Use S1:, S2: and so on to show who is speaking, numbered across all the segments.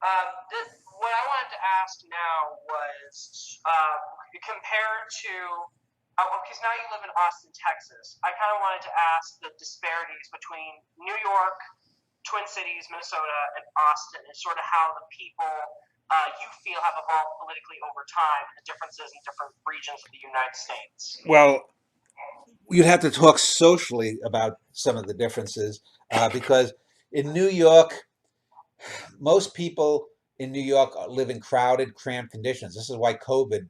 S1: What I wanted to ask now was compared to, because now you live in Austin, Texas, I kind of wanted to ask the disparities between New York, Twin Cities, Minnesota, and Austin, and sort of how the people you feel have evolved politically over time, and the differences in different regions of the United States.
S2: Well, you'd have to talk socially about some of the differences because in New York, most people in New York live in crowded, cramped conditions. This is why COVID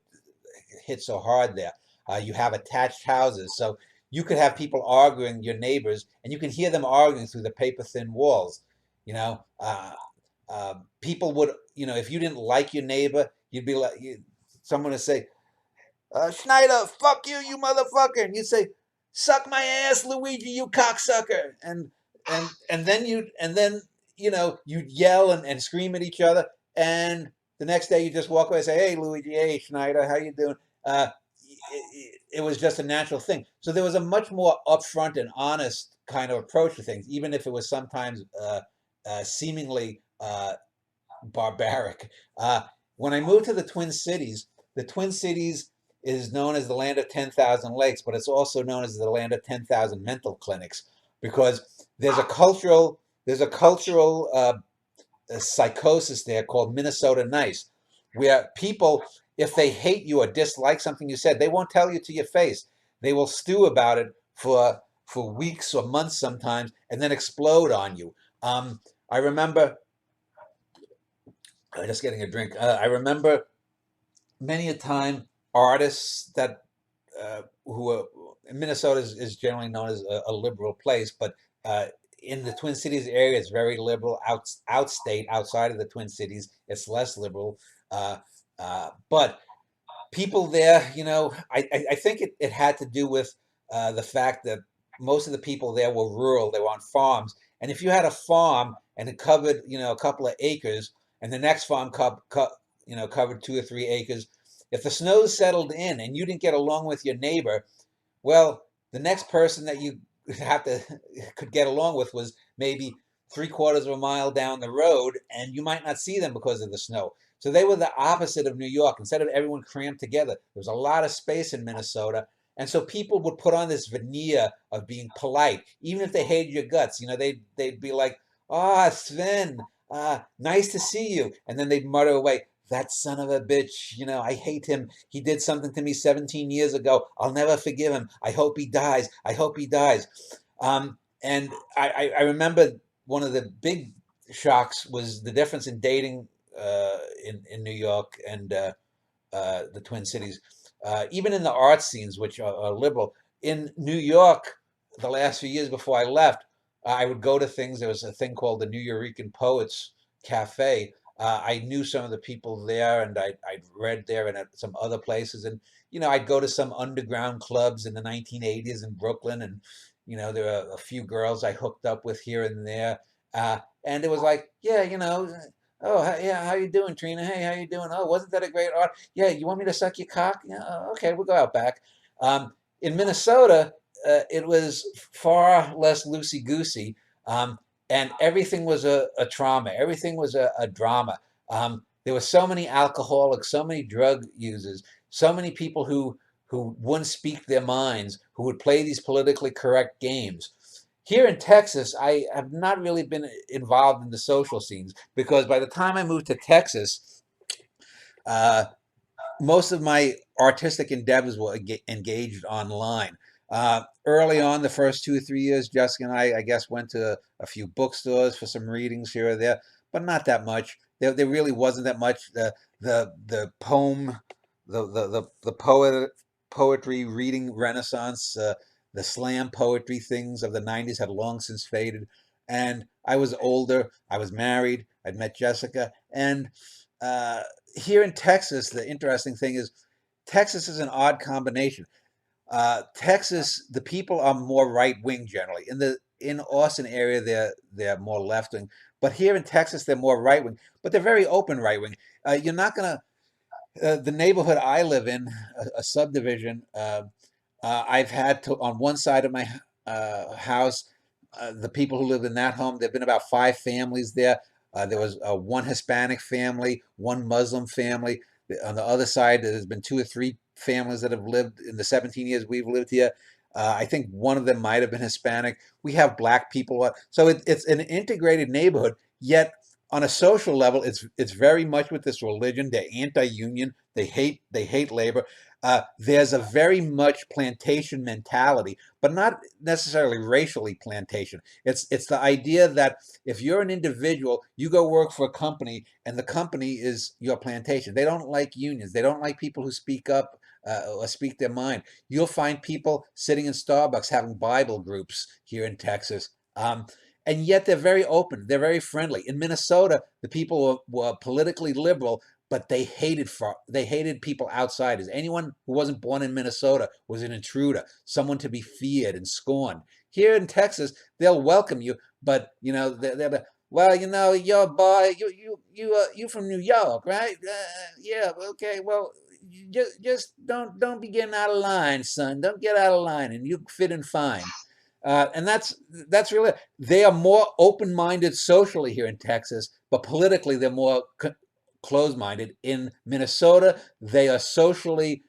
S2: hit so hard there. You have attached houses, so you could have people arguing, your neighbors, and you can hear them arguing through the paper thin walls. You know, people would, if you didn't like your neighbor, you'd be like, someone would say, Schneider, fuck you, you motherfucker, and you'd say, suck my ass, Luigi, you cocksucker, and then you'd yell and scream at each other, and the next day you just walk away and say, hey, Luigi, hey, Schneider, how you doing? It was just a natural thing. So there was a much more upfront and honest kind of approach to things, even if it was sometimes seemingly barbaric. When I moved to the Twin Cities is known as the land of 10,000 lakes, but it's also known as the land of 10,000 mental clinics because there's a cultural psychosis there called Minnesota nice, where people, if they hate you or dislike something you said, they won't tell you to your face. They will stew about it for weeks or months sometimes, and then explode on you. I remember just getting a drink. I remember many a time artists that who are Minnesota is generally known as a liberal place, but in the Twin Cities area, it's very liberal. Outstate, outside of the Twin Cities, it's less liberal. But people there, I think it had to do with the fact that most of the people there were rural. They were on farms, and if you had a farm and it covered, a couple of acres, and the next farm covered 2 or 3 acres, if the snows settled in and you didn't get along with your neighbor, well, the next person that you could get along with was maybe 3/4 of a mile down the road, and you might not see them because of the snow. So they were the opposite of New York. Instead of everyone crammed together, there was a lot of space in Minnesota. And so people would put on this veneer of being polite, even if they hated your guts. They'd be like, "Ah, Sven, nice to see you," and then they'd mutter away, "That son of a bitch, I hate him. He did something to me 17 years ago. I'll never forgive him. I hope he dies. I hope he dies." And I remember one of the big shocks was the difference in dating in New York and the Twin Cities. Even in the art scenes, which are liberal. In New York, the last few years before I left, I would go to things. There was a thing called the New Eurekan Poets Cafe. I knew some of the people there, and I'd read there and at some other places. And, I'd go to some underground clubs in the 1980s in Brooklyn. And, there are a few girls I hooked up with here and there. And it was like, yeah, oh, yeah, how you doing, Trina? Hey, how you doing? Oh, wasn't that a great art? Yeah, you want me to suck your cock? Yeah, okay, we'll go out back. In Minnesota, it was far less loosey-goosey, and everything was a trauma. Everything was a drama. There were so many alcoholics, so many drug users, so many people who wouldn't speak their minds, who would play these politically correct games. Here in Texas, I have not really been involved in the social scenes because by the time I moved to Texas, uh, most of my artistic endeavors were engaged online. Early on, the first 2 or 3 years, Jessica and I guess, went to a few bookstores for some readings here or there, but not that much. There really wasn't that much. The poem, the poetry reading renaissance, the slam poetry things of the 90s had long since faded. And I was older. I was married. I'd met Jessica. And uh, here in Texas, the interesting thing is Texas is an odd combination. Texas, the people are more right wing generally. In Austin area, they're more left wing, but here in Texas, they're more right wing. But they're very open right wing. You're not gonna the neighborhood I live in, a subdivision. I've had to on one side of my house, the people who lived in that home. There've been about 5 families there. There was one Hispanic family, one Muslim family. On the other side, there's been two or three families that have lived in the 17 years we've lived here. I think one of them might have been Hispanic. We have black people, so it's an integrated neighborhood. Yet on a social level, it's very much with this religion. They're anti-union. They hate labor. There's a very much plantation mentality, but not necessarily racially plantation. It's the idea that if you're an individual, you go work for a company, and the company is your plantation. They don't like unions. They don't like people who speak up or speak their mind. You'll find people sitting in Starbucks having Bible groups here in Texas. And yet they're very open. They're very friendly. In Minnesota, the people were politically liberal, but they hated people outsiders. Anyone who wasn't born in Minnesota was an intruder, someone to be feared and scorned. Here in Texas, they'll welcome you, but they'll be, well, you're boy, you from New York, right? Yeah, okay. Well, you just don't be getting out of line, son. Don't get out of line, and you fit in fine. And that's really, they are more open-minded socially here in Texas, but politically they're more closed-minded. In Minnesota, they are socially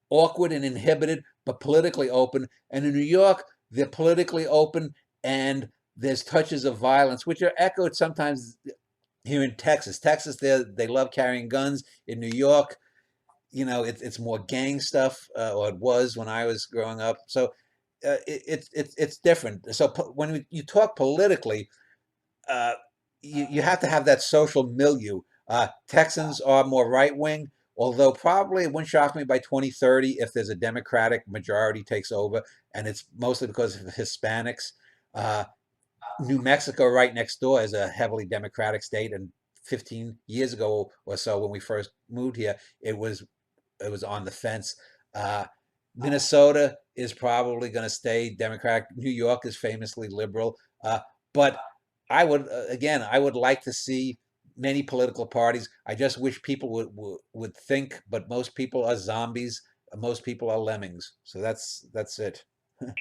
S2: awkward and inhibited, but politically open. And in New York, they're politically open, and there's touches of violence, which are echoed sometimes here in Texas. Texas, they love carrying guns. In New York, it's more gang stuff, or it was when I was growing up. So it's different. So when you talk politically, uh, you have to have that social milieu. Texans are more right wing, although probably it wouldn't shock me by 2030 if there's a Democratic majority takes over, and it's mostly because of Hispanics. Uh, New Mexico, right next door, is a heavily Democratic state, and 15 years ago or so, when we first moved here, it was on the fence. Uh, Minnesota is probably going to stay Democratic. New York is famously liberal, but I would like to see many political parties. I just wish people would think, but most people are zombies. Most people are lemmings. So that's it.